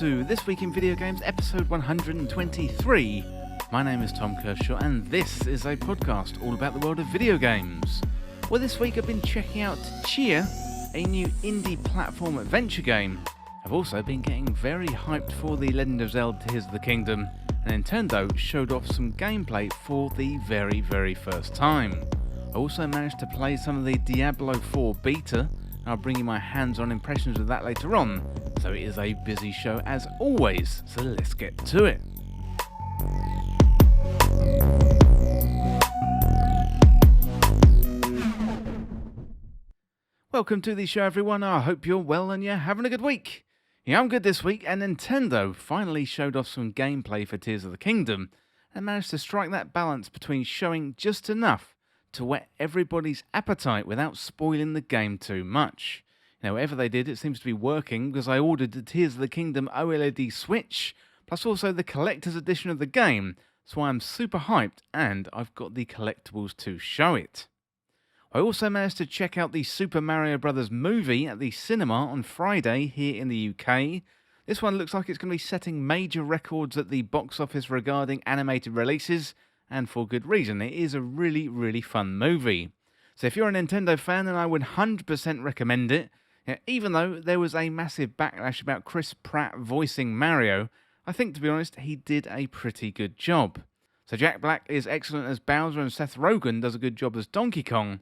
to This Week in Video Games, episode 123. My name is Tom Kershaw, and this is a podcast all about the world of video games. Well, this week I've been checking out Tchia, a new indie platform adventure game. I've also been getting very hyped for the Legend of Zelda Tears of the Kingdom, and Nintendo showed off some gameplay for the very first time. I also managed to play some of the Diablo IV Beta, and I'll bring you my hands-on impressions of that later on, so it is a busy show as always, so let's get to it. Welcome to the show, everyone. I hope you're well and you're having a good week. Yeah, I'm good this week, and Nintendo finally showed off some gameplay for Tears of the Kingdom and managed to strike that balance between showing just enough to whet everybody's appetite without spoiling the game too much. Whatever they did, it seems to be working, because I ordered the Tears of the Kingdom OLED Switch, plus also the collector's edition of the game, so I'm super hyped, and I've got the collectibles to show it. I also managed to check out the Super Mario Bros. Movie at the cinema on Friday here in the UK. This one looks like it's going to be setting major records at the box office regarding animated releases, and for good reason. It is a really fun movie. So if you're a Nintendo fan, then I would 100% recommend it. Even though there was a massive backlash about Chris Pratt voicing Mario, I think, to be honest, he did a pretty good job. So Jack Black is excellent as Bowser, and Seth Rogen does a good job as Donkey Kong.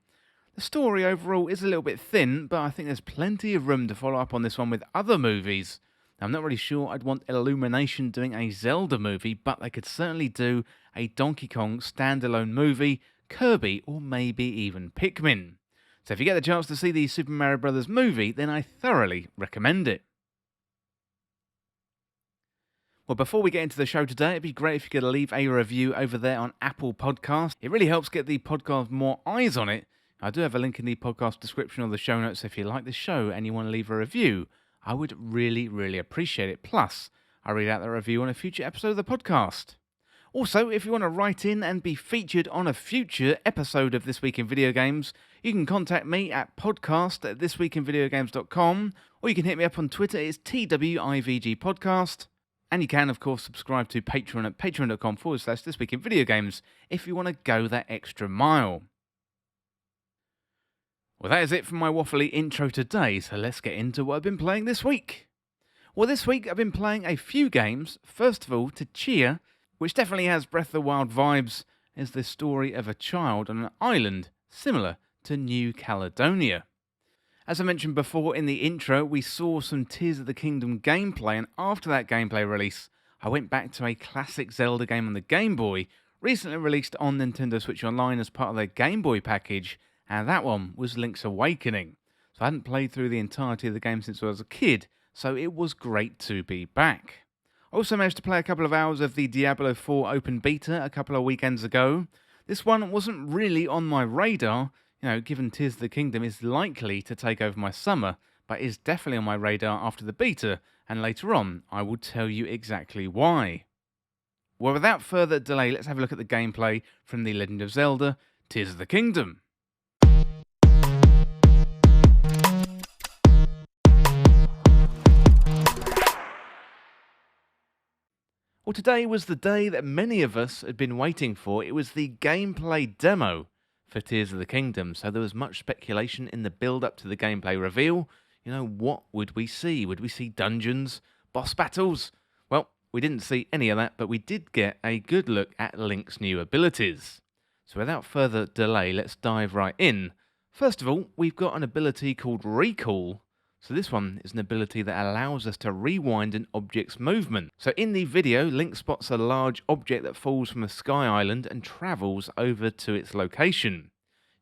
The story overall is a little bit thin, but I think there's plenty of room to follow up on this one with other movies. Now, I'm not really sure I'd want Illumination doing a Zelda movie, but they could certainly do a Donkey Kong standalone movie, Kirby, or maybe even Pikmin. So if you get the chance to see the Super Mario Bros. Movie, then I thoroughly recommend it. Well, before we get into the show today, it'd be great if you could leave a review over there on Apple Podcasts. It really helps get the podcast more eyes on it. I do have a link in the podcast description or the show notes, so if you like the show and you want to leave a review, I would really appreciate it. Plus, I'll read out the review on a future episode of the podcast. Also, if you want to write in and be featured on a future episode of This Week in Video Games, you can contact me at podcast@thisweekinvideogames.com, or you can hit me up on Twitter. It's TWIVG Podcast. And you can, of course, subscribe to Patreon at patreon.com/thisweekinvideogames if you want to go that extra mile. Well, that is it for my waffly intro today, so let's get into what I've been playing this week. Well, this week I've been playing a few games. First of all, Tchia, which definitely has Breath of the Wild vibes, is the story of a child on an island similar to New Caledonia. As I mentioned before in the intro, we saw some Tears of the Kingdom gameplay, and after that gameplay release, I went back to a classic Zelda game on the Game Boy, recently released on Nintendo Switch Online as part of their Game Boy package, and that one was Link's Awakening. So I hadn't played through the entirety of the game since I was a kid, so it was great to be back. I also managed to play a couple of hours of the Diablo IV Open Beta a couple of weekends ago. This one wasn't really on my radar, given Tears of the Kingdom is likely to take over my summer, but is definitely on my radar after the beta, and later on I will tell you exactly why. Well, without further delay, let's have a look at the gameplay from The Legend of Zelda Tears of the Kingdom. Well, today was the day that many of us had been waiting for. It was the gameplay demo for Tears of the Kingdom, so there was much speculation in the build-up to the gameplay reveal. What would we see? Would we see dungeons? Boss battles? Well, we didn't see any of that, but we did get a good look at Link's new abilities. So without further delay, let's dive right in. First of all, we've got an ability called Recall. So this one is an ability that allows us to rewind an object's movement. So in the video, Link spots a large object that falls from a sky island and travels over to its location.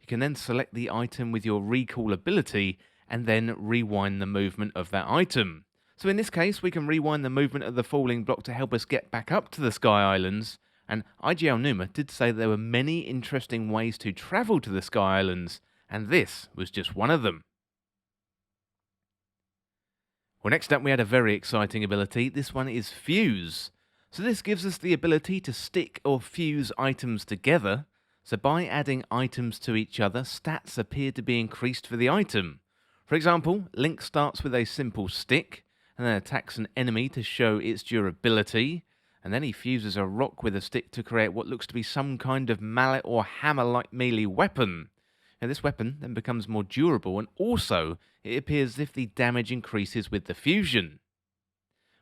You can then select the item with your recall ability and then rewind the movement of that item. So in this case, we can rewind the movement of the falling block to help us get back up to the sky islands. And IGL Numa did say there were many interesting ways to travel to the sky islands, and this was just one of them. Well, next up we had a very exciting ability. This one is Fuse. So this gives us the ability to stick or fuse items together. So by adding items to each other, stats appear to be increased for the item. For example, Link starts with a simple stick, and then attacks an enemy to show its durability, and then he fuses a rock with a stick to create what looks to be some kind of mallet or hammer-like melee weapon. Now, this weapon then becomes more durable, and also it appears as if the damage increases with the fusion.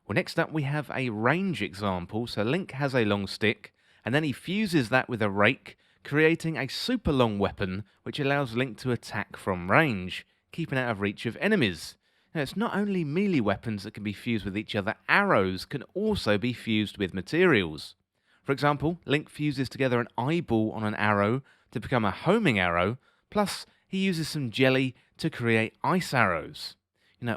Well, next up we have a range example. So Link has a long stick, and then he fuses that with a rake, creating a super long weapon which allows Link to attack from range, keeping out of reach of enemies. Now, it's not only melee weapons that can be fused with each other, arrows can also be fused with materials. For example, Link fuses together an eyeball on an arrow to become a homing arrow, plus he uses some jelly to create ice arrows.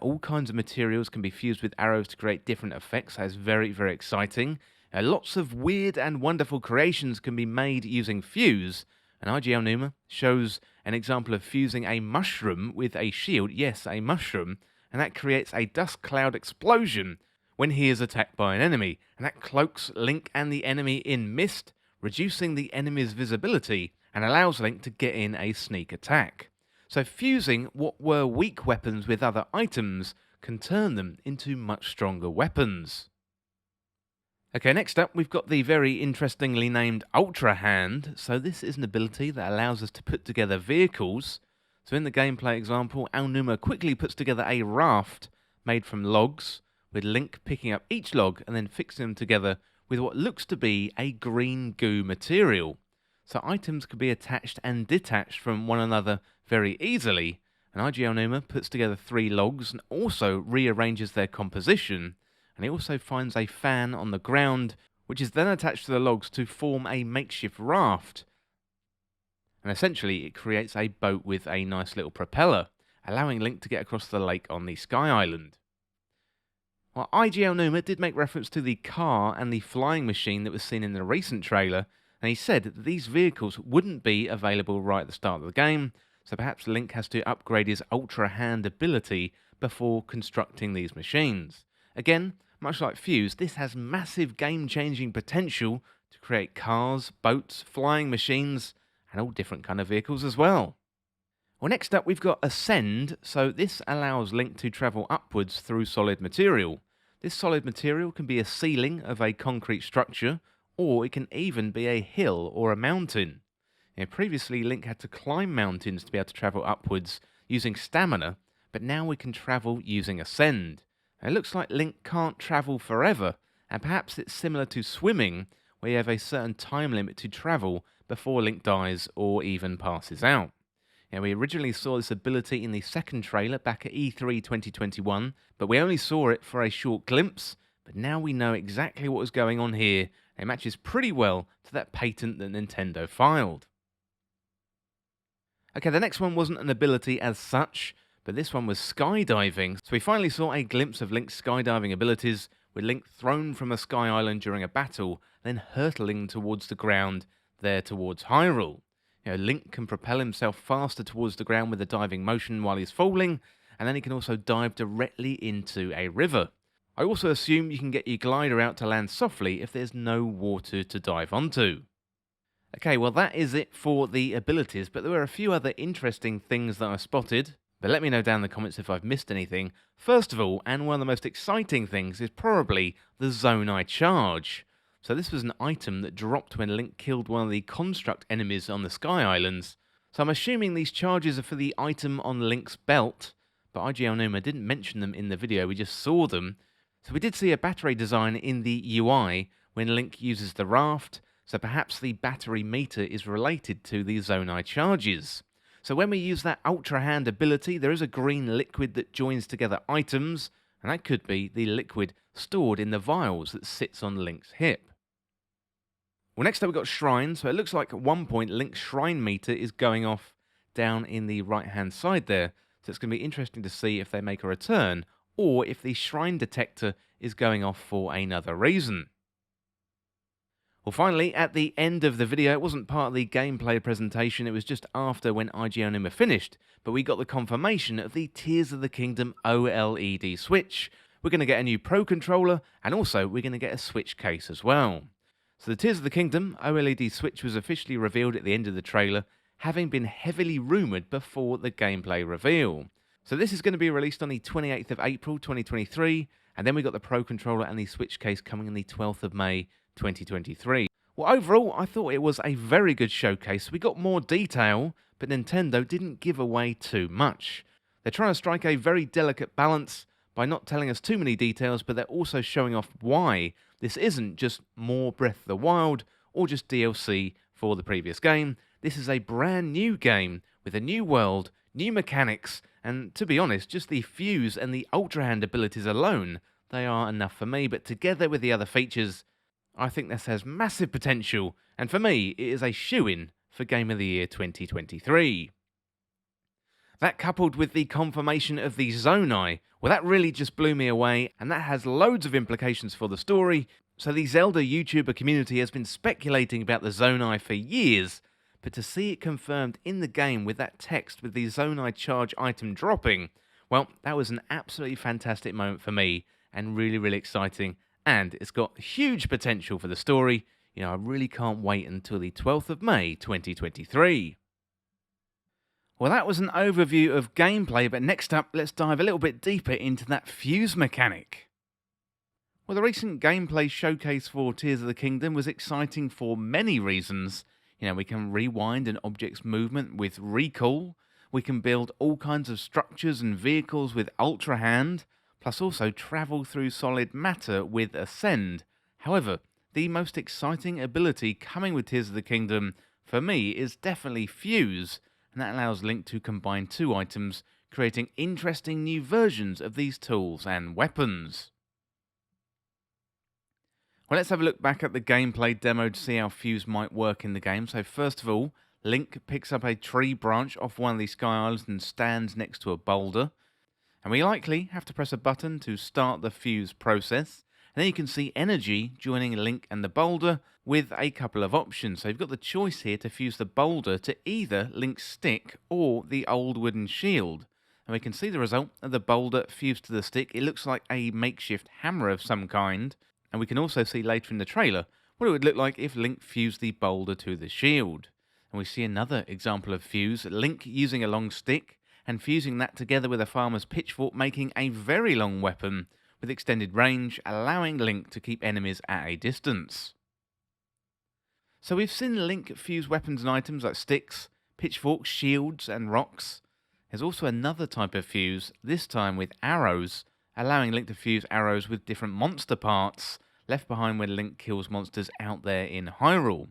All kinds of materials can be fused with arrows to create different effects. That's very, very exciting. Lots of weird and wonderful creations can be made using fuse, and IGL Numa shows an example of fusing a mushroom with a shield, yes, a mushroom, and that creates a dust cloud explosion when he is attacked by an enemy, and that cloaks Link and the enemy in mist, reducing the enemy's visibility, and allows Link to get in a sneak attack. So fusing what were weak weapons with other items can turn them into much stronger weapons. Okay, next up we've got the very interestingly named Ultra Hand. So this is an ability that allows us to put together vehicles. So in the gameplay example, Aonuma quickly puts together a raft made from logs, with Link picking up each log and then fixing them together with what looks to be a green goo material. So items can be attached and detached from one another very easily, and IGL Numa puts together 3 logs and also rearranges their composition, and he also finds a fan on the ground, which is then attached to the logs to form a makeshift raft. And essentially it creates a boat with a nice little propeller, allowing Link to get across the lake on the Sky Island. Well, IGL Numa did make reference to the car and the flying machine that was seen in the recent trailer, and he said that these vehicles wouldn't be available right at the start of the game, so perhaps Link has to upgrade his Ultra Hand ability before constructing these machines. Again, much like Fuse, this has massive game-changing potential to create cars, boats, flying machines, and all different kind of vehicles as well. Well, next up we've got Ascend, so this allows Link to travel upwards through solid material. This solid material can be a ceiling of a concrete structure, or it can even be a hill or a mountain. Previously, Link had to climb mountains to be able to travel upwards using stamina, but now we can travel using Ascend. It looks like Link can't travel forever, and perhaps it's similar to swimming, where you have a certain time limit to travel before Link dies or even passes out. We originally saw this ability in the second trailer back at E3 2021, but we only saw it for a short glimpse, but now we know exactly what was going on here. It matches pretty well to that patent that Nintendo filed. Okay, the next one wasn't an ability as such, but this one was skydiving. So we finally saw a glimpse of Link's skydiving abilities, with Link thrown from a sky island during a battle, then hurtling towards the ground there towards Hyrule. Link can propel himself faster towards the ground with a diving motion while he's falling, and then he can also dive directly into a river. I also assume you can get your glider out to land softly if there's no water to dive onto. Okay, well that is it for the abilities, but there were a few other interesting things that I spotted, but let me know down in the comments if I've missed anything. First of all, and one of the most exciting things, is probably the Zonai Charge. So this was an item that dropped when Link killed one of the construct enemies on the Sky Islands. So I'm assuming these charges are for the item on Link's belt, but IGL Numa didn't mention them in the video, we just saw them. So we did see a battery design in the UI when Link uses the raft, so perhaps the battery meter is related to the Zonai charges. So when we use that Ultra Hand ability, there is a green liquid that joins together items, and that could be the liquid stored in the vials that sits on Link's hip. Well, next up we've got shrines, so it looks like at one point Link's shrine meter is going off down in the right hand side there, so it's going to be interesting to see if they make a return, or if the shrine detector is going off for another reason. Well, finally, at the end of the video, it wasn't part of the gameplay presentation, it was just after when IGL Numa finished, but we got the confirmation of the Tears of the Kingdom OLED Switch. We're going to get a new Pro Controller, and also we're going to get a Switch case as well. So the Tears of the Kingdom OLED Switch was officially revealed at the end of the trailer, having been heavily rumoured before the gameplay reveal. So this is going to be released on the 28th of April 2023, and then we got the Pro Controller and the Switch case coming on the 12th of May 2023. Well, overall, I thought it was a very good showcase. We got more detail, but Nintendo didn't give away too much. They're trying to strike a very delicate balance by not telling us too many details, but they're also showing off why this isn't just more Breath of the Wild or just DLC for the previous game. This is a brand new game with a new world, new mechanics, and to be honest, just the fuse and the Ultra Hand abilities alone, they are enough for me, but together with the other features, I think this has massive potential, and for me, it is a shoo-in for Game of the Year 2023. That coupled with the confirmation of the Zonai, well, that really just blew me away, and that has loads of implications for the story. So the Zelda YouTuber community has been speculating about the Zonai for years, but to see it confirmed in the game with that text with the Zonai charge item dropping, well, that was an absolutely fantastic moment for me, and really, really exciting, and it's got huge potential for the story. I really can't wait until the 12th of May 2023. Well, that was an overview of gameplay, but next up, let's dive a little bit deeper into that fuse mechanic. Well, the recent gameplay showcase for Tears of the Kingdom was exciting for many reasons. We can rewind an object's movement with recall, we can build all kinds of structures and vehicles with Ultra Hand, plus also travel through solid matter with Ascend. However, the most exciting ability coming with Tears of the Kingdom, for me, is definitely Fuse, and that allows Link to combine two items, creating interesting new versions of these tools and weapons. Well, let's have a look back at the gameplay demo to see how Fuse might work in the game. So first of all, Link picks up a tree branch off one of these sky islands and stands next to a boulder. And we likely have to press a button to start the Fuse process. And then you can see energy joining Link and the boulder with a couple of options. So you've got the choice here to fuse the boulder to either Link's stick or the old wooden shield. And we can see the result of the boulder fused to the stick. It looks like a makeshift hammer of some kind. And we can also see later in the trailer what it would look like if Link fused the boulder to the shield. And we see another example of fuse, Link using a long stick and fusing that together with a farmer's pitchfork, making a very long weapon with extended range, allowing Link to keep enemies at a distance. So we've seen Link fuse weapons and items like sticks, pitchforks, shields and rocks. There's also another type of fuse, this time with arrows, allowing Link to fuse arrows with different monster parts left behind when Link kills monsters out there in Hyrule.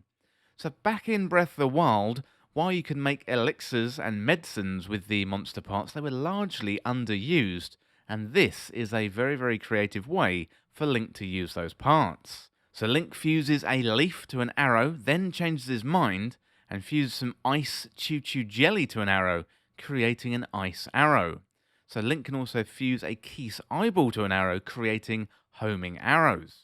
So back in Breath of the Wild, while you can make elixirs and medicines with the monster parts, they were largely underused, and this is a very, very creative way for Link to use those parts. So Link fuses a leaf to an arrow, then changes his mind, and fuses some ice choo-choo jelly to an arrow, creating an ice arrow. So Link can also fuse a Keese eyeball to an arrow, creating homing arrows.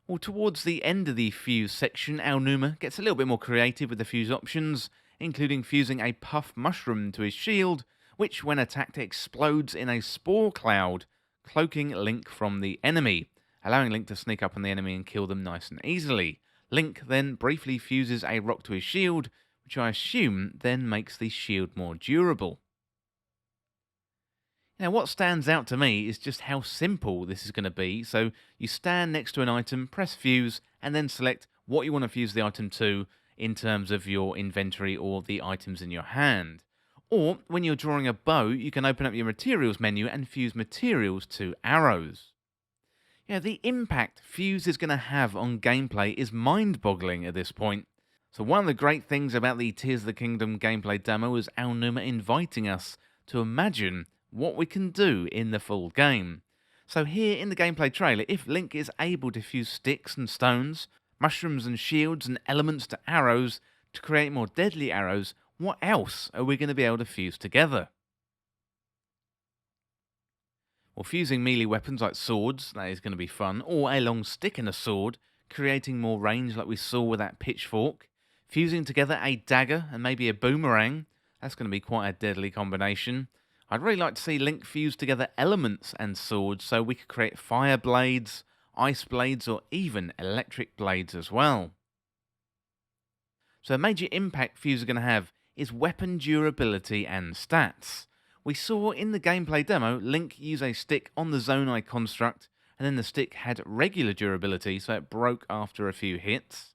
Well, towards the end of the fuse section, Aonuma gets a little bit more creative with the fuse options, including fusing a puff mushroom to his shield, which when attacked explodes in a spore cloud, cloaking Link from the enemy, allowing Link to sneak up on the enemy and kill them nice and easily. Link then briefly fuses a rock to his shield, which I assume then makes the shield more durable. Now, what stands out to me is just how simple this is going to be. So you stand next to an item, press fuse, and then select what you want to fuse the item to in terms of your inventory or the items in your hand. Or when you're drawing a bow, you can open up your materials menu and fuse materials to arrows. The impact fuse is going to have on gameplay is mind-boggling at this point. So one of the great things about the Tears of the Kingdom gameplay demo is Aonuma inviting us to imagine what we can do in the full game. So here in the gameplay trailer, if Link is able to fuse sticks and stones, mushrooms and shields and elements to arrows to create more deadly arrows, what else are we going to be able to fuse together? Well, fusing melee weapons like swords, that is going to be fun, or a long stick and a sword, creating more range like we saw with that pitchfork. Fusing together a dagger and maybe a boomerang, that's going to be quite a deadly combination. I'd really like to see Link fuse together elements and swords so we could create fire blades, ice blades, or even electric blades as well. So a major impact fuse are going to have is weapon durability and stats. We saw in the gameplay demo Link use a stick on the Zonai construct, and then the stick had regular durability, so it broke after a few hits.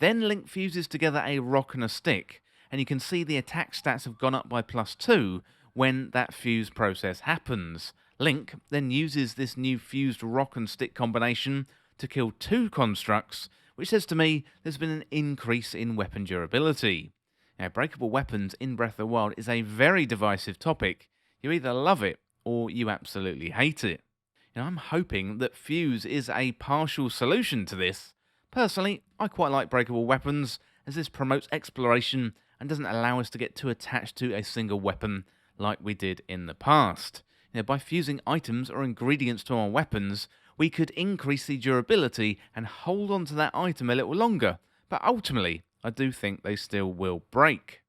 Then Link fuses together a rock and a stick, and you can see the attack stats have gone up by +2 when that fuse process happens. Link then uses this new fused rock and stick combination to kill 2 constructs, which says to me there's been an increase in weapon durability. Now, breakable weapons in Breath of the Wild is a very divisive topic. You either love it or you absolutely hate it. Now, I'm hoping that fuse is a partial solution to this. Personally, I quite like breakable weapons, as this promotes exploration and doesn't allow us to get too attached to a single weapon like we did in the past. By fusing items or ingredients to our weapons, we could increase the durability and hold on to that item a little longer, but ultimately, I do think they still will break.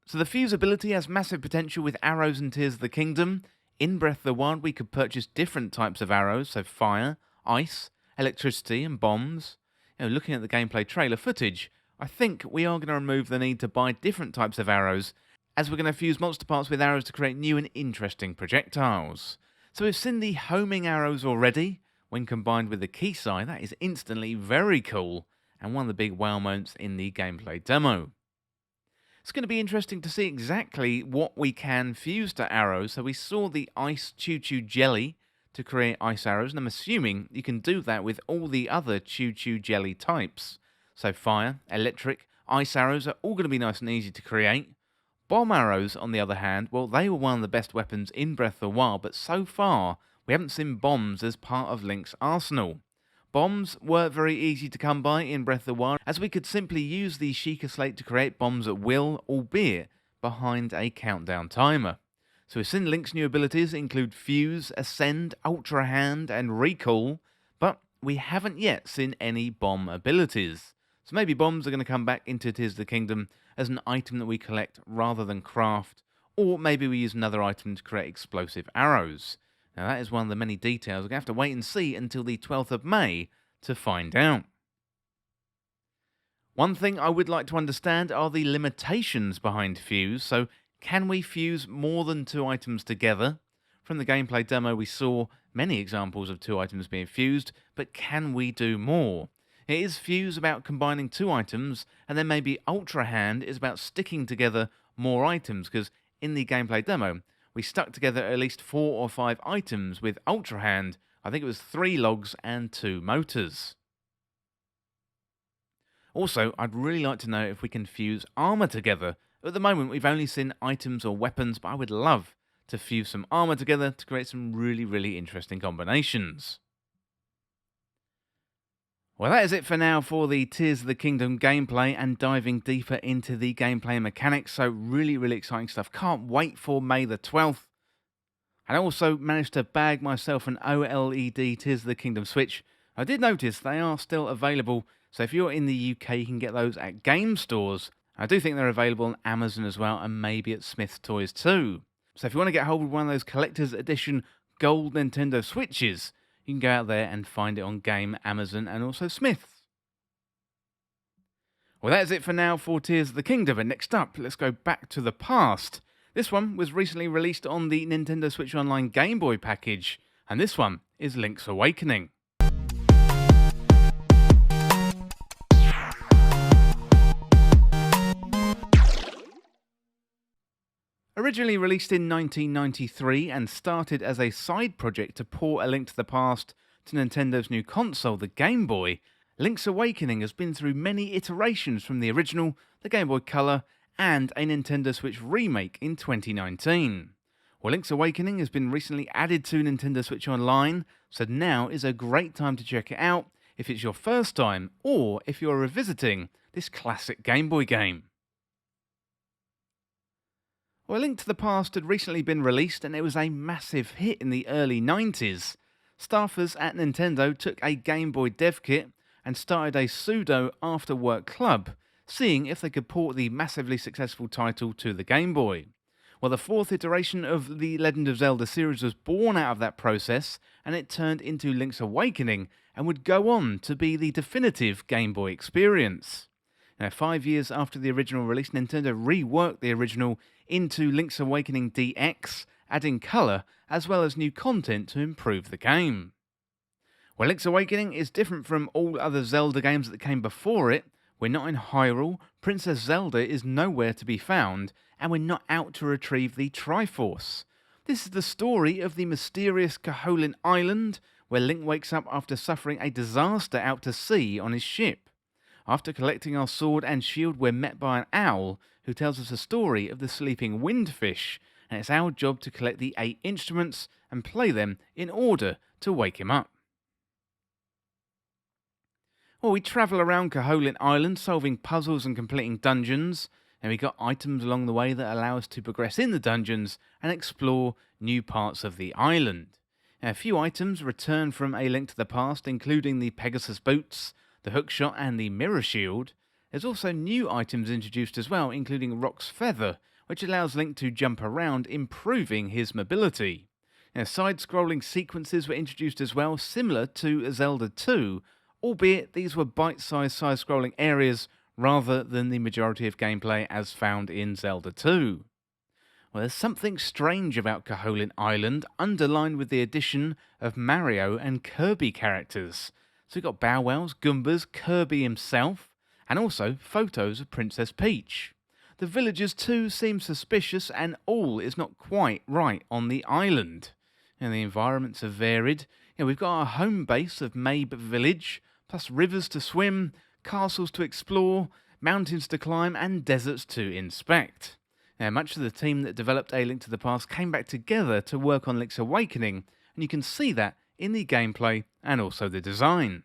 So the fuse ability has massive potential with arrows and Tears of the Kingdom. In Breath of the Wild, we could purchase different types of arrows, so fire, ice, electricity, and bombs. Looking at the gameplay trailer footage, I think we are going to remove the need to buy different types of arrows, as we're going to fuse monster parts with arrows to create new and interesting projectiles. So we've seen the homing arrows already. When combined with the Kisai, that is instantly very cool, and one of the big wow moments in the gameplay demo. It's going to be interesting to see exactly what we can fuse to arrows. So we saw the ice choo-choo jelly to create ice arrows, and I'm assuming you can do that with all the other choo-choo jelly types. So fire, electric, ice arrows are all going to be nice and easy to create. Bomb arrows, on the other hand, well, they were one of the best weapons in Breath of the Wild, but so far we haven't seen bombs as part of Link's arsenal. Bombs were very easy to come by in Breath of the Wild, as we could simply use the Sheikah Slate to create bombs at will, albeit behind a countdown timer. So we've seen Link's new abilities include Fuse, Ascend, Ultra Hand, and Recall, but we haven't yet seen any bomb abilities. So maybe bombs are going to come back into Tears of the Kingdom as an item that we collect rather than craft, or maybe we use another item to create explosive arrows. Now that is one of the many details. We're going to have to wait and see until the 12th of May to find out. One thing I would like to understand are the limitations behind Fuse. So can we fuse more than 2 items together? From the gameplay demo we saw many examples of 2 items being fused, but can we do more? Is Fuse about combining 2 items, and then maybe Ultra Hand is about sticking together more items, because in the gameplay demo, we stuck together at least 4 or 5 items with Ultra Hand. I think it was 3 logs and 2 motors. Also, I'd really like to know if we can fuse armor together. At the moment, we've only seen items or weapons, but I would love to fuse some armor together to create some really interesting combinations. Well, that is it for now for the Tears of the Kingdom gameplay and diving deeper into the gameplay mechanics. So really exciting stuff. Can't wait for May the 12th. And I also managed to bag myself an OLED Tears of the Kingdom Switch. I did notice they are still available. So if you're in the UK, you can get those at game stores. I do think they're available on Amazon as well, and maybe at Smith's Toys too. So if you want to get hold of one of those collector's edition gold Nintendo Switches, you can go out there and find it on Game, Amazon, and also Smith's. Well, that's it for now for Tears of the Kingdom, and next up, let's go back to the past. This one was recently released on the Nintendo Switch Online Game Boy package, and this one is Link's Awakening. Originally released in 1993 and started as a side project to port A Link to the Past to Nintendo's new console, the Game Boy, Link's Awakening has been through many iterations from the original, the Game Boy Color, and a Nintendo Switch remake in 2019. Well, Link's Awakening has been recently added to Nintendo Switch Online, so now is a great time to check it out if it's your first time or if you're revisiting this classic Game Boy game. Well, A Link to the Past had recently been released and it was a massive hit in the early 90s. Staffers at Nintendo took a Game Boy dev kit and started a pseudo after-work club, seeing if they could port the massively successful title to the Game Boy. Well, the 4th iteration of the Legend of Zelda series was born out of that process, and it turned into Link's Awakening and would go on to be the definitive Game Boy experience. Now, 5 years after the original release, Nintendo reworked the original into Link's Awakening DX, adding colour as well as new content to improve the game. Well, Link's Awakening is different from all other Zelda games that came before it. We're not in Hyrule, Princess Zelda is nowhere to be found, and we're not out to retrieve the Triforce. This is the story of the mysterious Koholint Island, where Link wakes up after suffering a disaster out to sea on his ship. After collecting our sword and shield, we're met by an owl who tells us a story of the sleeping windfish, and it's our job to collect the 8 instruments and play them in order to wake him up. Well, we travel around Koholint Island solving puzzles and completing dungeons, and we got items along the way that allow us to progress in the dungeons and explore new parts of the island. Now, a few items return from A Link to the Past, including the Pegasus boots, the hookshot and the mirror shield. There's also new items introduced as well, including Rock's Feather, which allows Link to jump around, improving his mobility. Now, side-scrolling sequences were introduced as well, similar to Zelda 2, albeit these were bite-sized side-scrolling areas rather than the majority of gameplay as found in Zelda 2. Well, there's something strange about Koholint Island, underlined with the addition of Mario and Kirby characters. So we've got Bow Wows, Goombas, Kirby himself, and also photos of Princess Peach. The villagers too seem suspicious, and all is not quite right on the island. And the environments are varied. We've got our home base of Mabe Village, plus rivers to swim, castles to explore, mountains to climb, and deserts to inspect. Now, much of the team that developed A Link to the Past came back together to work on Link's Awakening, and you can see that in the gameplay and also the design.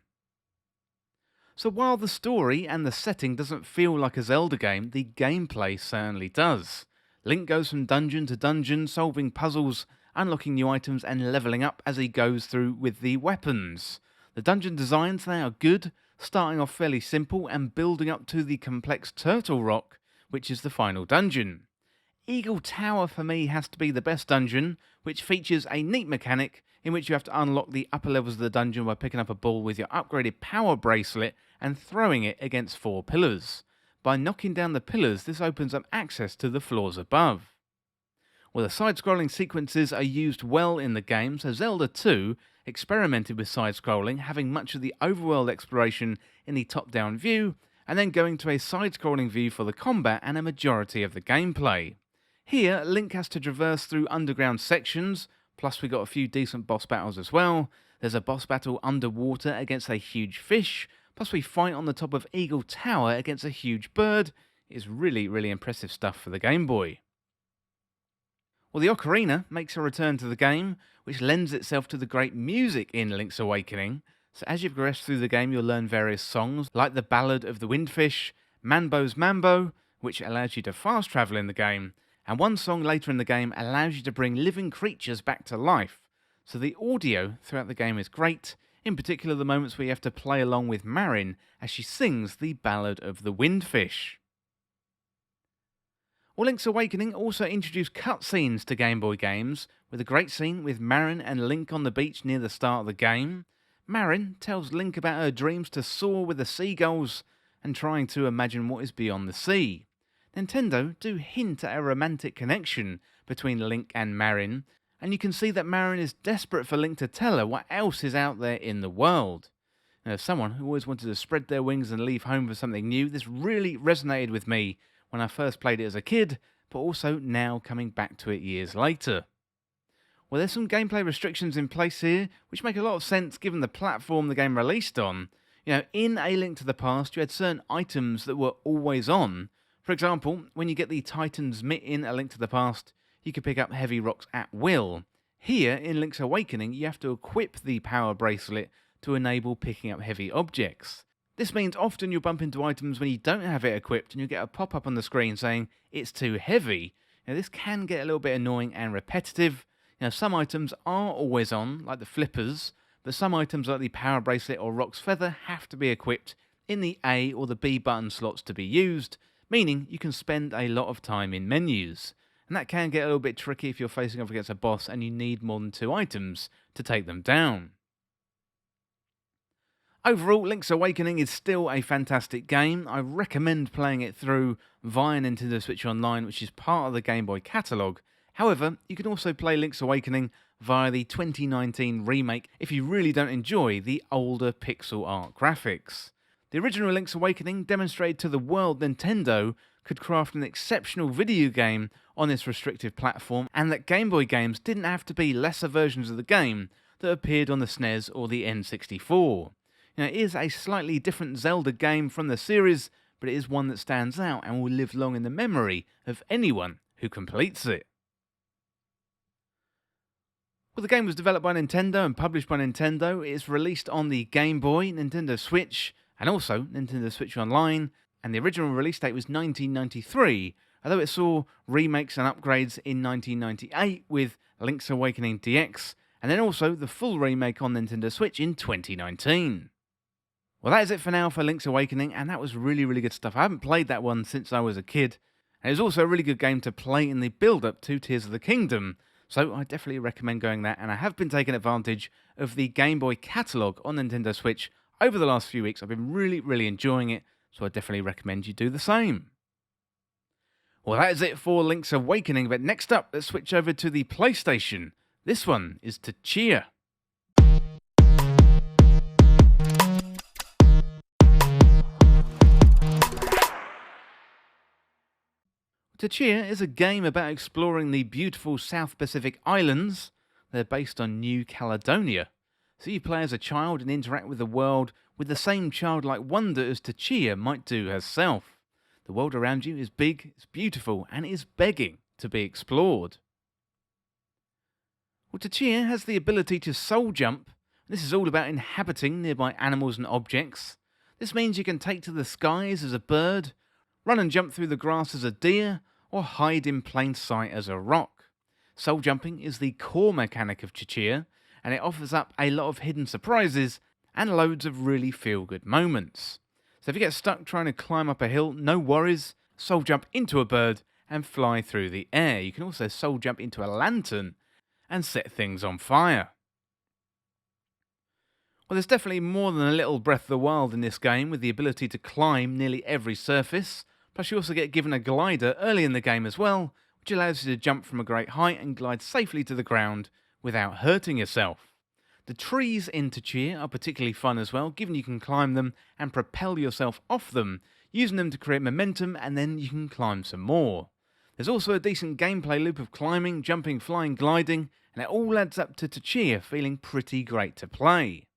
So while the story and the setting doesn't feel like a Zelda game, the gameplay certainly does. Link goes from dungeon to dungeon, solving puzzles, unlocking new items, and leveling up as he goes through with the weapons. The dungeon designs, they are good, starting off fairly simple and building up to the complex Turtle Rock, which is the final dungeon. Eagle Tower for me has to be the best dungeon, which features a neat mechanic in which you have to unlock the upper levels of the dungeon by picking up a ball with your upgraded power bracelet and throwing it against 4 pillars. By knocking down the pillars, this opens up access to the floors above. Well, the side-scrolling sequences are used well in the game, so Zelda 2 experimented with side-scrolling, having much of the overworld exploration in the top-down view, and then going to a side-scrolling view for the combat and a majority of the gameplay. Here, Link has to traverse through underground sections, plus we got a few decent boss battles as well. There's a boss battle underwater against a huge fish, plus we fight on the top of Eagle Tower against a huge bird. It's really, really impressive stuff for the Game Boy. Well, the ocarina makes a return to the game, which lends itself to the great music in Link's Awakening. So as you progress through the game, you'll learn various songs, like the Ballad of the Windfish, Manbo's Mambo, which allows you to fast travel in the game, and one song later in the game allows you to bring living creatures back to life. So the audio throughout the game is great, in particular the moments where you have to play along with Marin as she sings the Ballad of the Windfish. Well, Link's Awakening also introduced cutscenes to Game Boy games, with a great scene with Marin and Link on the beach near the start of the game. Marin tells Link about her dreams to soar with the seagulls and trying to imagine what is beyond the sea. Nintendo do hint at a romantic connection between Link and Marin, and you can see that Marin is desperate for Link to tell her what else is out there in the world. Now, as someone who always wanted to spread their wings and leave home for something new, this really resonated with me when I first played it as a kid, but also now coming back to it years later. Well, there's some gameplay restrictions in place here, which make a lot of sense given the platform the game released on. In A Link to the Past, you had certain items that were always on. For example, when you get the Titan's Mitt in A Link to the Past, you can pick up heavy rocks at will. Here, in Link's Awakening, you have to equip the power bracelet to enable picking up heavy objects. This means often you'll bump into items when you don't have it equipped and you'll get a pop-up on the screen saying it's too heavy. This can get a little bit annoying and repetitive. Some items are always on, like the flippers, but some items like the power bracelet or Rock's Feather have to be equipped in the A or the B button slots to be used, meaning you can spend a lot of time in menus. And that can get a little bit tricky if you're facing off against a boss and you need more than 2 items to take them down. Overall, Link's Awakening is still a fantastic game. I recommend playing it through via Nintendo Switch Online, which is part of the Game Boy catalogue. However, you can also play Link's Awakening via the 2019 remake if you really don't enjoy the older pixel art graphics. The original Link's Awakening demonstrated to the world Nintendo could craft an exceptional video game on this restrictive platform, and that Game Boy games didn't have to be lesser versions of the game that appeared on the SNES or the N64. It is a slightly different Zelda game from the series, but it is one that stands out and will live long in the memory of anyone who completes it. Well, the game was developed by Nintendo and published by Nintendo. It is released on the Game Boy, Nintendo Switch, and also Nintendo Switch Online, and the original release date was 1993, although it saw remakes and upgrades in 1998 with Link's Awakening DX, and then also the full remake on Nintendo Switch in 2019. Well, that is it for now for Link's Awakening, and that was really, really good stuff. I haven't played that one since I was a kid, and it was also a really good game to play in the build-up to Tears of the Kingdom, so I definitely recommend going there, and I have been taking advantage of the Game Boy catalogue on Nintendo Switch over the last few weeks. I've been really, really enjoying it, so I definitely recommend you do the same. Well, that is it for Link's Awakening, but next up, let's switch over to the PlayStation. This one is Tchia. Tchia is a game about exploring the beautiful South Pacific islands. They're based on New Caledonia. So you play as a child and interact with the world with the same childlike wonder as Tchia might do herself. The world around you is big, it's beautiful, and is begging to be explored. Well, Tchia has the ability to soul jump. This is all about inhabiting nearby animals and objects. This means you can take to the skies as a bird, run and jump through the grass as a deer, or hide in plain sight as a rock. Soul jumping is the core mechanic of Tchia, and it offers up a lot of hidden surprises and loads of really feel-good moments. So if you get stuck trying to climb up a hill, no worries, soul jump into a bird and fly through the air. You can also soul jump into a lantern and set things on fire. Well, there's definitely more than a little Breath of the Wild in this game, with the ability to climb nearly every surface. Plus you also get given a glider early in the game as well, which allows you to jump from a great height and glide safely to the ground without hurting yourself. The trees in Tchia are particularly fun as well, given you can climb them and propel yourself off them, using them to create momentum, and then you can climb some more. There's also a decent gameplay loop of climbing, jumping, flying, gliding, and it all adds up to Tchia feeling pretty great to play.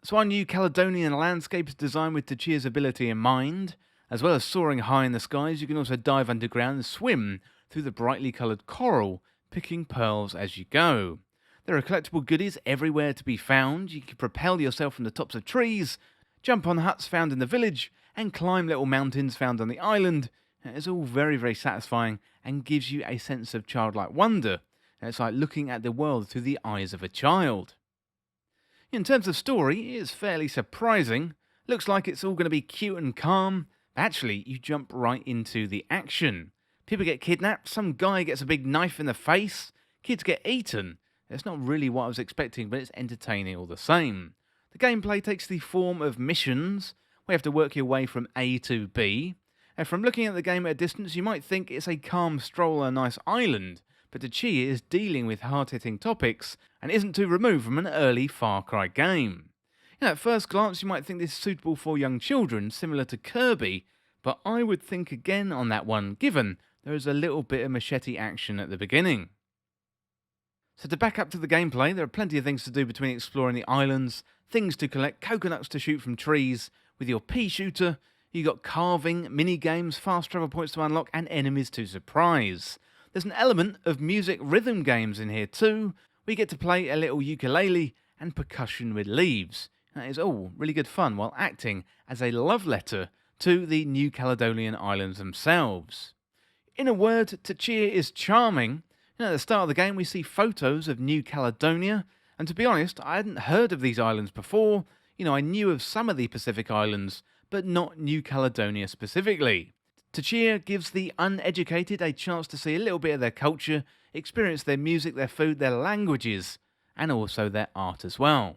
So our New Caledonian landscape is designed with Tchia's ability in mind. As well as soaring high in the skies, you can also dive underground and swim through the brightly coloured coral, picking pearls as you go. There are collectible goodies everywhere to be found. You can propel yourself from the tops of trees, jump on huts found in the village, and climb little mountains found on the island. It's all very, very satisfying and gives you a sense of childlike wonder. It's like looking at the world through the eyes of a child. In terms of story, it is fairly surprising. Looks like it's all going to be cute and calm. Actually, you jump right into the action. People get kidnapped, some guy gets a big knife in the face, kids get eaten. It's not really what I was expecting, but it's entertaining all the same. The gameplay takes the form of missions, where you have to work your way from A to B. And from looking at the game at a distance, you might think it's a calm stroll on a nice island, but Tchia is dealing with hard-hitting topics and isn't too removed from an early Far Cry game. At first glance, you might think this is suitable for young children, similar to Kirby, but I would think again on that one, given there is a little bit of machete action at the beginning. So to back up to the gameplay, there are plenty of things to do between exploring the islands, things to collect, coconuts to shoot from trees. With your pea shooter, you got carving, mini-games, fast travel points to unlock, and enemies to surprise. There's an element of music rhythm games in here too. We get to play a little ukulele and percussion with leaves. That is all really good fun while acting as a love letter to the New Caledonian Islands themselves. In a word, Tchia is charming. At the start of the game we see photos of New Caledonia, and to be honest, I hadn't heard of these islands before. I knew of some of the Pacific Islands, but not New Caledonia specifically. Tchia gives the uneducated a chance to see a little bit of their culture, experience their music, their food, their languages, and also their art as well.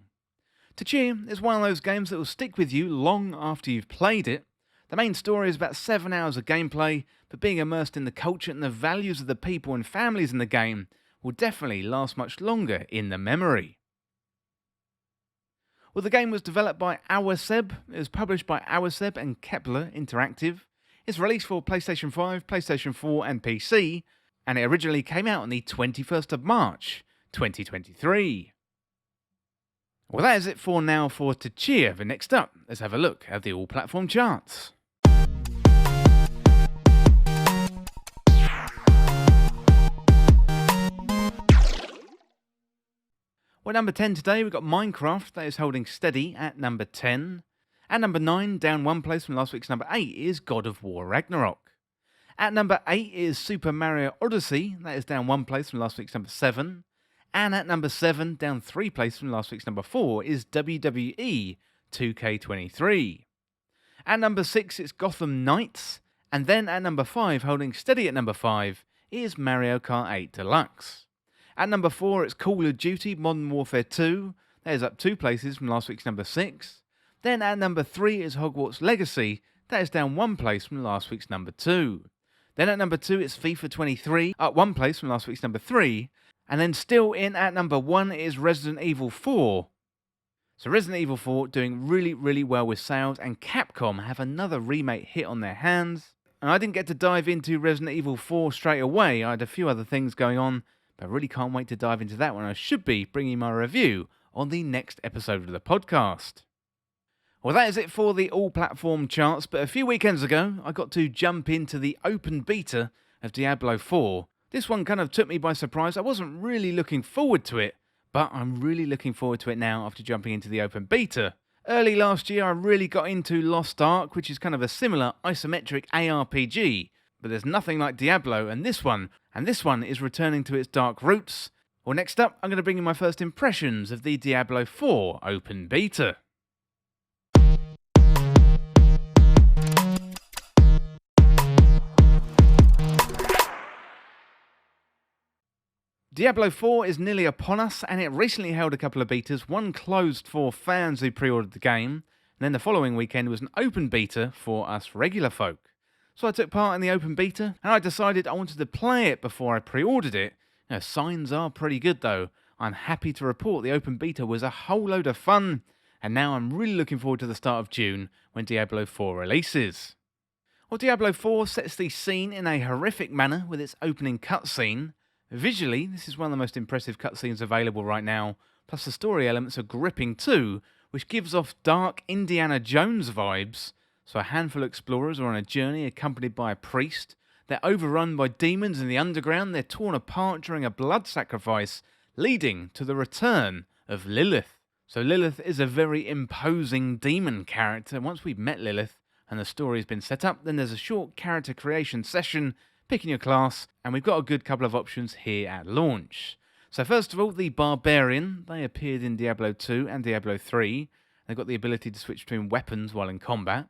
Tchia is one of those games that will stick with you long after you've played it. The main story is about 7 hours of gameplay, but being immersed in the culture and the values of the people and families in the game will definitely last much longer in the memory. Well, the game was developed by Awaseb, it was published by Awaseb and Kepler Interactive. It's released for PlayStation 5, PlayStation 4 and PC, and it originally came out on the 21st of March, 2023. Well, that is it for now for Tchia, but next up, let's have a look at the all-platform charts. Well, number 10 today, we've got Minecraft, that is holding steady at number 10. At number 9, down one place from last week's number 8, is God of War Ragnarok. At number 8 is Super Mario Odyssey, that is down one place from last week's number 7. And at number 7, down 3 places from last week's number 4, is WWE 2K23. At number 6, it's Gotham Knights. And then at number 5, holding steady at number 5, is Mario Kart 8 Deluxe. At number 4, it's Call of Duty Modern Warfare 2. That is up 2 places from last week's number 6. Then at number 3 is Hogwarts Legacy. That is down 1 place from last week's number 2. Then at number 2, it's FIFA 23, up 1 place from last week's number 3. And then still in at number 1 is Resident Evil 4. So Resident Evil 4 doing really well with sales, and Capcom have another remake hit on their hands. And I didn't get to dive into Resident Evil 4 straight away. I had a few other things going on, but I really can't wait to dive into that one. I should be bringing my review on the next episode of the podcast. Well, that is it for the all-platform charts, but a few weekends ago, I got to jump into the open beta of Diablo 4. This one kind of took me by surprise. I wasn't really looking forward to it, but I'm really looking forward to it now after jumping into the open beta. Early last year, I really got into Lost Ark, which is kind of a similar isometric ARPG, but there's nothing like Diablo, and this one is returning to its dark roots. Well, next up, I'm going to bring you my first impressions of the Diablo 4 open beta. Diablo 4 is nearly upon us, and it recently held a couple of betas, one closed for fans who pre-ordered the game, and then the following weekend was an open beta for us regular folk. So I took part in the open beta, and I decided I wanted to play it before I pre-ordered it. Signs are pretty good though. I'm happy to report the open beta was a whole load of fun, and now I'm really looking forward to the start of June when Diablo 4 releases. Well, Diablo 4 sets the scene in a horrific manner with its opening cutscene. Visually, this is one of the most impressive cutscenes available right now, plus the story elements are gripping too, which gives off dark Indiana Jones vibes. So a handful of explorers are on a journey accompanied by a priest. They're overrun by demons in the underground, they're torn apart during a blood sacrifice, leading to the return of Lilith. So Lilith is a very imposing demon character. Once we've met Lilith and the story has been set up, then there's a short character creation session, picking your class, and we've got a good couple of options here at launch. So first of all, the Barbarian. They appeared in Diablo 2 and Diablo 3. They've got the ability to switch between weapons while in combat.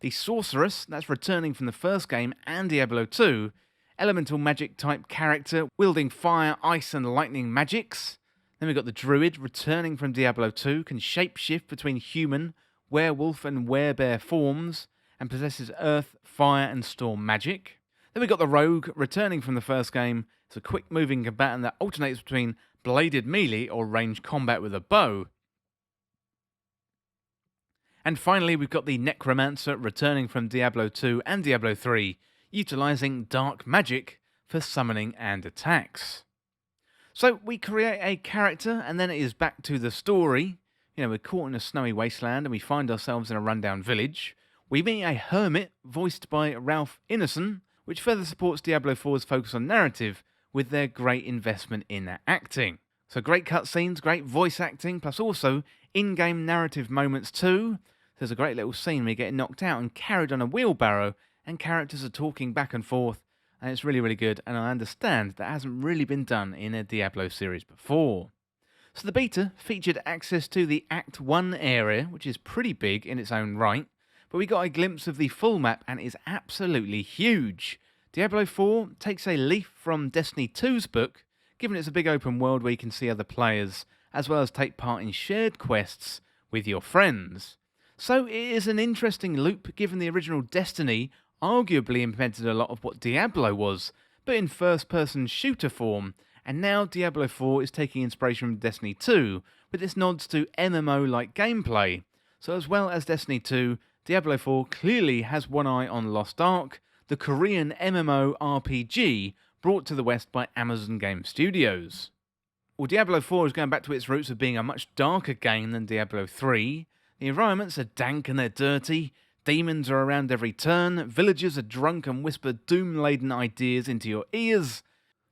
The Sorceress, that's returning from the first game and Diablo 2. Elemental magic type character, wielding fire, ice and lightning magics. Then we've got the Druid, returning from Diablo 2, can shapeshift between human, werewolf and werebear forms, and possesses earth, fire and storm magic. Then we've got the Rogue, returning from the first game. It's a quick-moving combatant that alternates between bladed melee or ranged combat with a bow. And finally, we've got the Necromancer, returning from Diablo 2 and Diablo 3, utilising dark magic for summoning and attacks. So we create a character, and then it is back to the story. We're caught in a snowy wasteland, and we find ourselves in a rundown village. We meet a hermit, voiced by Ralph Ineson, which further supports Diablo 4's focus on narrative with their great investment in their acting. So great cutscenes, great voice acting, plus also in-game narrative moments too. There's a great little scene where you get knocked out and carried on a wheelbarrow, and characters are talking back and forth, and it's really good, and I understand that hasn't really been done in a Diablo series before. So the beta featured access to the Act 1 area, which is pretty big in its own right, but we got a glimpse of the full map and is absolutely huge. Diablo 4 takes a leaf from Destiny 2's book, given it's a big open world where you can see other players, as well as take part in shared quests with your friends. So it is an interesting loop given the original Destiny arguably implemented a lot of what Diablo was, but in first-person shooter form, and now Diablo 4 is taking inspiration from Destiny 2, with its nods to MMO-like gameplay. So as well as Destiny 2, Diablo 4 clearly has one eye on Lost Ark, the Korean MMO RPG brought to the West by Amazon Game Studios. Well, Diablo 4 is going back to its roots of being a much darker game than Diablo 3. The environments are dank and they're dirty, demons are around every turn, villagers are drunk and whisper doom-laden ideas into your ears.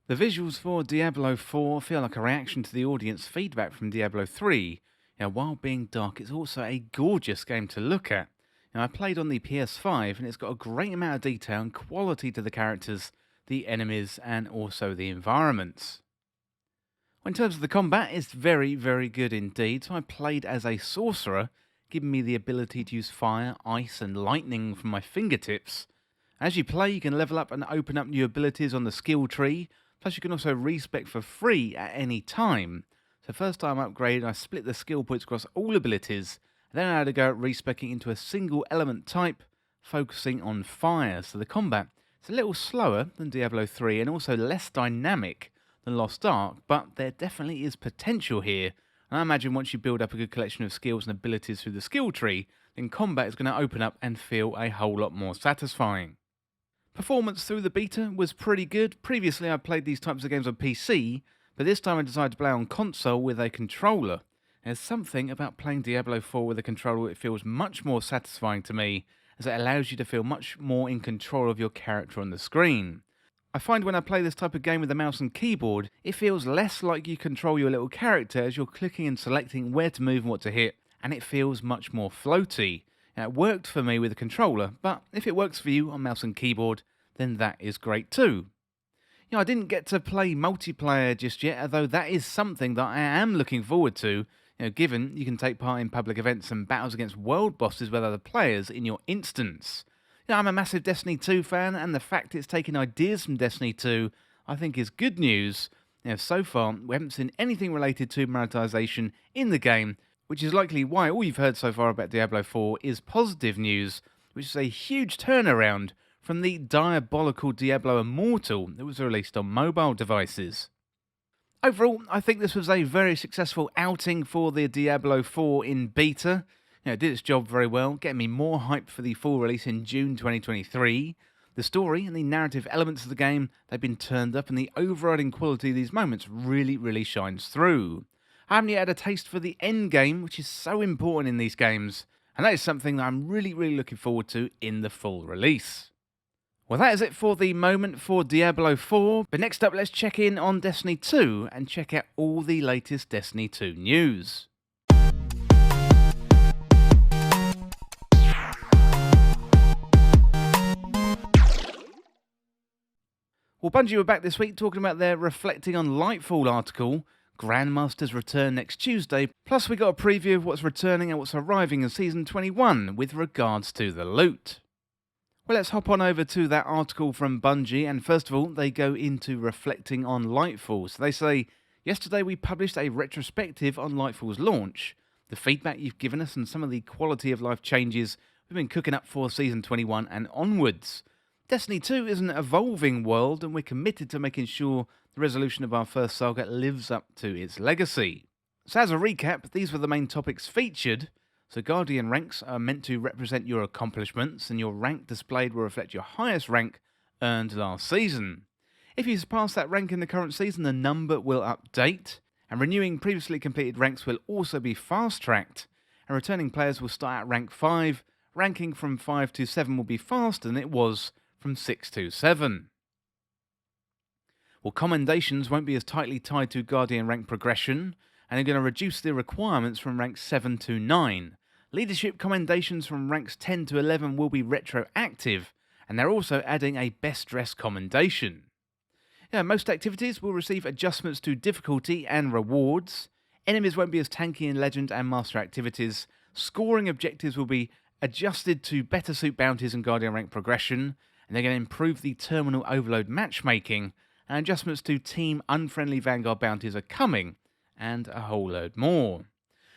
The visuals for Diablo 4 feel like a reaction to the audience feedback from Diablo 3. While being dark, it's also a gorgeous game to look at. I played on the PS5 and it's got a great amount of detail and quality to the characters, the enemies, and also the environments. In terms of the combat, it's very, very good indeed. So I played as a sorcerer, giving me the ability to use fire, ice, and lightning from my fingertips. As you play, you can level up and open up new abilities on the skill tree, plus you can also respec for free at any time. So first time I upgraded, I split the skill points across all abilities, and then I had to go respecing into a single element type, focusing on fire. So the combat is a little slower than Diablo 3 and also less dynamic than Lost Ark, but there definitely is potential here. And I imagine once you build up a good collection of skills and abilities through the skill tree, then combat is going to open up and feel a whole lot more satisfying. Performance through the beta was pretty good. Previously I played these types of games on PC, but this time I decided to play on console with a controller. There's something about playing Diablo 4 with a controller that feels much more satisfying to me, as it allows you to feel much more in control of your character on the screen. I find when I play this type of game with a mouse and keyboard, it feels less like you control your little character as you're clicking and selecting where to move and what to hit, and it feels much more floaty. It worked for me with a controller, but if it works for you on mouse and keyboard, then that is great too. I didn't get to play multiplayer just yet, although that is something that I am looking forward to, given you can take part in public events and battles against world bosses with other players in your instance. I'm a massive Destiny 2 fan, and the fact it's taking ideas from Destiny 2 I think is good news. So far, we haven't seen anything related to monetization in the game, which is likely why all you've heard so far about Diablo 4 is positive news, which is a huge turnaround from the diabolical Diablo Immortal that was released on mobile devices. Overall, I think this was a very successful outing for the Diablo 4 in beta. It did its job very well, getting me more hype for the full release in June 2023. The story and the narrative elements of the game, they've been turned up, and the overriding quality of these moments really, really shines through. I haven't yet had a taste for the end game, which is so important in these games, and that is something that I'm really, really looking forward to in the full release. Well, that is it for the moment for Diablo 4, but next up let's check in on Destiny 2 and check out all the latest Destiny 2 news. Well, Bungie were back this week talking about their Reflecting on Lightfall article, Grandmaster's return next Tuesday, plus we got a preview of what's returning and what's arriving in Season 21 with regards to the loot. Well, let's hop on over to that article from Bungie, and first of all, they go into Reflecting on Lightfall. So they say, yesterday we published a retrospective on Lightfall's launch, the feedback you've given us and some of the quality of life changes we've been cooking up for Season 21 and onwards. Destiny 2 is an evolving world, and we're committed to making sure the resolution of our first saga lives up to its legacy. So as a recap, these were the main topics featured. So Guardian ranks are meant to represent your accomplishments, and your rank displayed will reflect your highest rank earned last season. If you surpass that rank in the current season, the number will update, and renewing previously completed ranks will also be fast-tracked, and returning players will start at rank 5, ranking from 5 to 7 will be faster than it was from 6 to 7. Well, commendations won't be as tightly tied to Guardian rank progression, and are going to reduce the requirements from ranks 7 to 9. Leadership commendations from ranks 10 to 11 will be retroactive, and they're also adding a best dress commendation. Most activities will receive adjustments to difficulty and rewards. Enemies won't be as tanky in Legend and Master activities. Scoring objectives will be adjusted to better suit bounties and Guardian rank progression, and they're going to improve the Terminal Overload matchmaking, and adjustments to Team Unfriendly Vanguard bounties are coming, and a whole load more.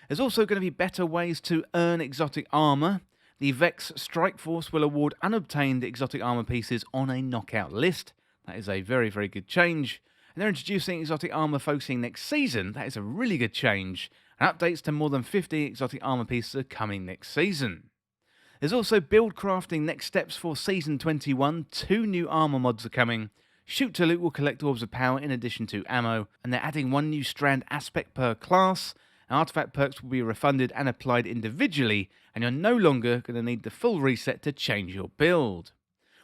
There's also going to be better ways to earn exotic armor. The Vex Strike Force will award unobtained exotic armor pieces on a knockout list. That is a very, very good change. And they're introducing exotic armor focusing next season. That is a really good change. And updates to more than 50 exotic armor pieces are coming next season. There's also build crafting next steps for Season 21. 2 new armor mods are coming. Shoot to Loot will collect orbs of power in addition to ammo, and they're adding 1 new strand aspect per class. And artifact perks will be refunded and applied individually, and you're no longer going to need the full reset to change your build.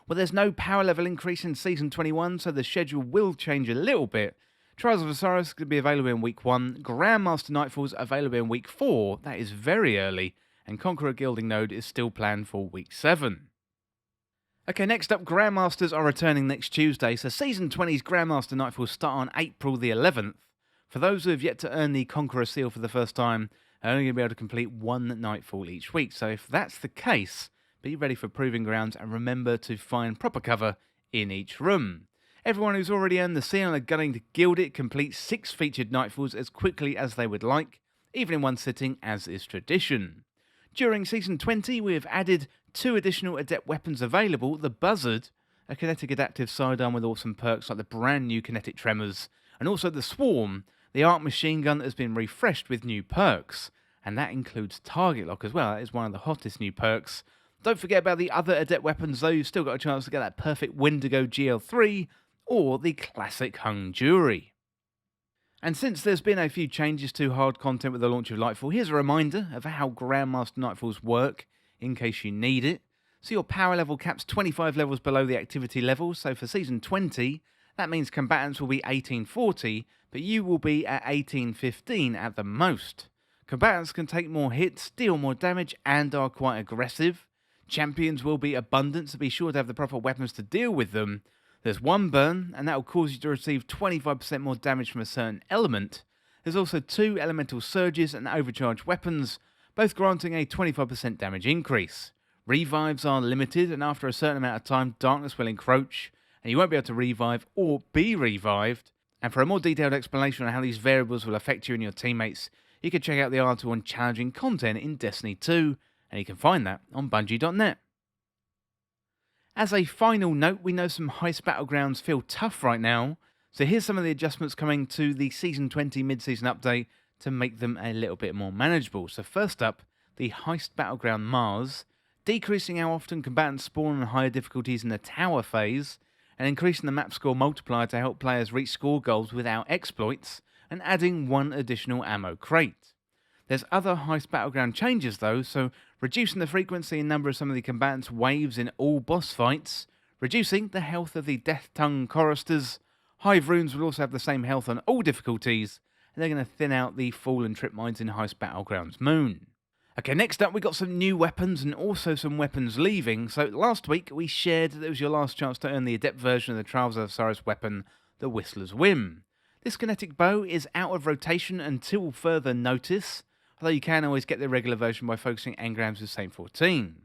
Well, there's no power level increase in Season 21, so the schedule will change a little bit. Trials of Osiris is going to be available in Week 1, Grandmaster Nightfall's available in Week 4, that is very early, and Conqueror Gilding Node is still planned for Week 7. Okay, next up, Grandmasters are returning next Tuesday, so Season 20's Grandmaster Nightfall start on April the 11th. For those who have yet to earn the Conqueror Seal for the first time, they're only going to be able to complete 1 Nightfall each week, so if that's the case, be ready for Proving Grounds and remember to find proper cover in each room. Everyone who's already earned the seal and are gunning to gild it complete 6 featured Nightfalls as quickly as they would like, even in one sitting as is tradition. During Season 20, we have added 2 additional adept weapons available: the Buzzard, a kinetic adaptive sidearm with awesome perks like the brand new kinetic tremors, and also the Swarm, the arc machine gun that has been refreshed with new perks, and that includes target lock as well. That is one of the hottest new perks. Don't forget about the other adept weapons though. You've still got a chance to get that perfect Wendigo GL3 or the classic Hung Jury. And since there's been a few changes to hard content with the launch of Lightfall, here's a reminder of how Grandmaster Nightfalls work, in case you need it. So your power level caps 25 levels below the activity level, so for Season 20, that means combatants will be 1840, but you will be at 1815 at the most. Combatants can take more hits, deal more damage, and are quite aggressive. Champions will be abundant, so be sure to have the proper weapons to deal with them. There's 1 burn, and that will cause you to receive 25% more damage from a certain element. There's also 2 elemental surges and overcharged weapons, both granting a 25% damage increase. Revives are limited, and after a certain amount of time, darkness will encroach, and you won't be able to revive or be revived. And for a more detailed explanation on how these variables will affect you and your teammates, you can check out the article on challenging content in Destiny 2, and you can find that on Bungie.net. As a final note, we know some heist battlegrounds feel tough right now, so here's some of the adjustments coming to the Season 20 mid-season update to make them a little bit more manageable. So first up, the heist battleground Mars, decreasing how often combatants spawn on higher difficulties in the tower phase, and increasing the map score multiplier to help players reach score goals without exploits, and adding 1 additional ammo crate. There's other heist battleground changes though, so reducing the frequency and number of some of the combatants' waves in all boss fights, reducing the health of the Death Tongue choristers. Hive runes will also have the same health on all difficulties, and they're going to thin out the Fall and Trip mines in Heist Battlegrounds Moon. Okay, next up we got some new weapons and also some weapons leaving. So last week we shared that it was your last chance to earn the adept version of the Trials of Osiris weapon, the Whistler's Whim. This kinetic bow is out of rotation until further notice, although you can always get the regular version by focusing engrams with Saint 14.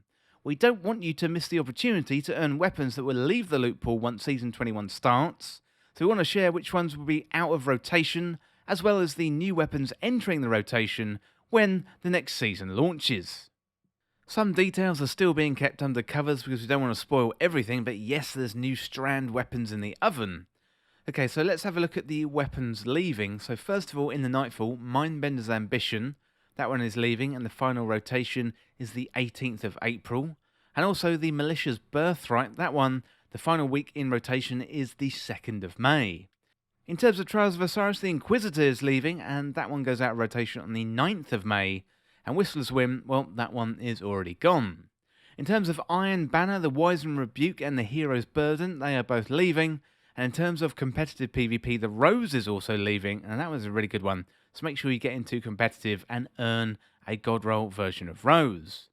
We don't want you to miss the opportunity to earn weapons that will leave the loot pool once Season 21 starts, so we want to share which ones will be out of rotation, as well as the new weapons entering the rotation when the next season launches. Some details are still being kept under covers because we don't want to spoil everything, but yes, there's new strand weapons in the oven. Okay, so let's have a look at the weapons leaving. So first of all, in the Nightfall, Mindbender's Ambition. That one is leaving, and the final rotation is the 18th of April. And also the Militia's Birthright, that one, the final week in rotation is the 2nd of May. In terms of Trials of Osiris, the Inquisitor is leaving, and that one goes out of rotation on the 9th of May. And Whistler's Whim, well, that one is already gone. In terms of Iron Banner, the Wiseman Rebuke and the Hero's Burden, they are both leaving. And in terms of competitive PvP, the Rose is also leaving, and that was a really good one. So make sure you get into competitive and earn a God Roll version of Rose.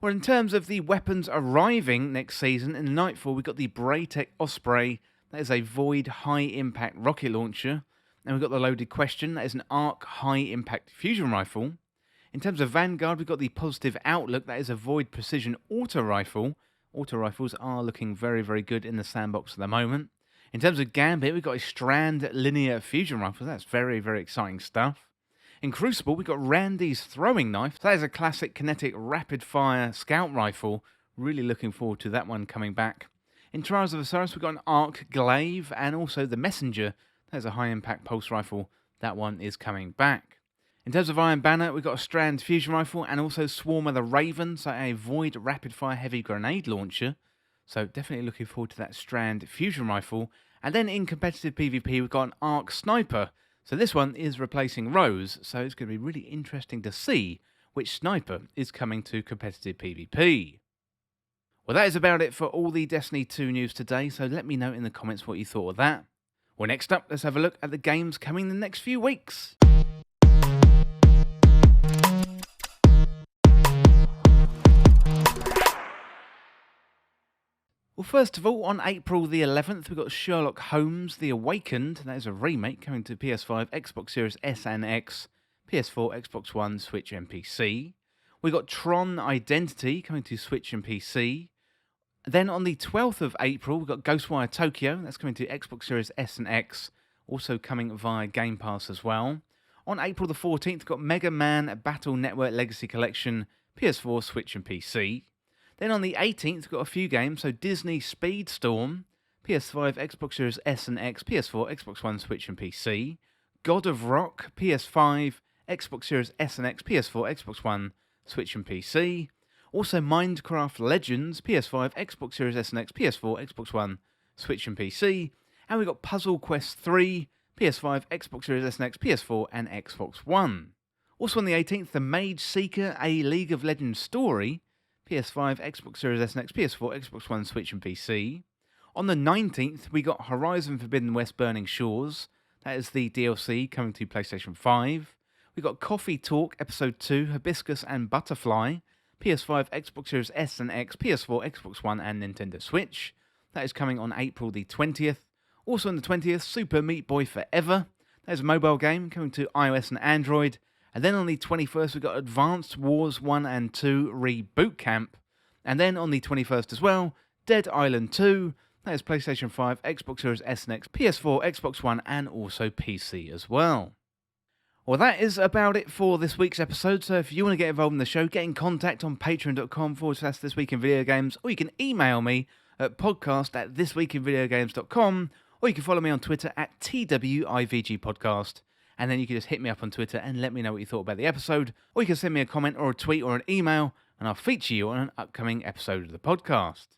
Well, in terms of the weapons arriving next season, in the Nightfall, we've got the Braytech Osprey. That is a Void high-impact rocket launcher. And we've got the Loaded Question. That is an Arc high-impact fusion rifle. In terms of Vanguard, we've got the Positive Outlook. That is a Void precision auto rifle. Auto rifles are looking very, very good in the sandbox at the moment. In terms of Gambit, we've got a Strand linear fusion rifle. That's very, very exciting stuff. In Crucible, we got Randy's throwing knife. That is a classic kinetic rapid-fire scout rifle. Really looking forward to that one coming back. In Trials of Osiris, we've got an Arc Glaive and also the Messenger. There's a high-impact pulse rifle. That one is coming back. In terms of Iron Banner, we've got a Strand fusion rifle and also Swarmer the Raven, so a Void rapid-fire heavy grenade launcher. So definitely looking forward to that Strand fusion rifle. And then in competitive PvP, we've got an Arc Sniper. So this one is replacing Rose, so it's going to be really interesting to see which sniper is coming to competitive PvP. Well, that is about it for all the Destiny 2 news today, so let me know in the comments what you thought of that. Well, next up, let's have a look at the games coming in the next few weeks. Well, first of all, on April the 11th, we've got Sherlock Holmes The Awakened. That is a remake coming to PS5, Xbox Series S and X, PS4, Xbox One, Switch and PC. We've got Tron Identity coming to Switch and PC. Then on the 12th of April, we've got Ghostwire Tokyo. That's coming to Xbox Series S and X, also coming via Game Pass as well. On April the 14th, we've got Mega Man Battle Network Legacy Collection, PS4, Switch and PC. Then on the 18th, we've got a few games, so Disney Speedstorm, PS5, Xbox Series S and X, PS4, Xbox One, Switch and PC. God of Rock, PS5, Xbox Series S and X, PS4, Xbox One, Switch and PC. Also Minecraft Legends, PS5, Xbox Series S and X, PS4, Xbox One, Switch and PC. And we've got Puzzle Quest 3, PS5, Xbox Series S and X, PS4 and Xbox One. Also on the 18th, The Mage Seeker, a League of Legends story, PS5, Xbox Series S and X, PS4, Xbox One, Switch and PC. On the 19th, we got Horizon Forbidden West Burning Shores. That is the DLC coming to PlayStation 5. We got Coffee Talk Episode 2, Hibiscus and Butterfly. PS5, Xbox Series S and X, PS4, Xbox One and Nintendo Switch. That is coming on April the 20th. Also on the 20th, Super Meat Boy Forever. That is a mobile game coming to iOS and Android. And then on the 21st, we've got Advanced Wars 1 and 2 Reboot Camp. And then on the 21st as well, Dead Island 2. That is PlayStation 5, Xbox Series S and X, PS4, Xbox One, and also PC as well. Well, that is about it for this week's episode. So if you want to get involved in the show, get in contact on patreon.com/thisweekinvideogames, or you can email me at podcast@thisweekinvideogames.com, or you can follow me on Twitter at TWIVGpodcast. And then you can just hit me up on Twitter and let me know what you thought about the episode. Or you can send me a comment or a tweet or an email, and I'll feature you on an upcoming episode of the podcast.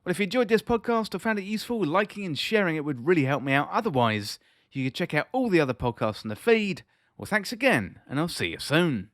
Well, if you enjoyed this podcast or found it useful, liking and sharing it would really help me out. Otherwise, you can check out all the other podcasts in the feed. Well, thanks again, and I'll see you soon.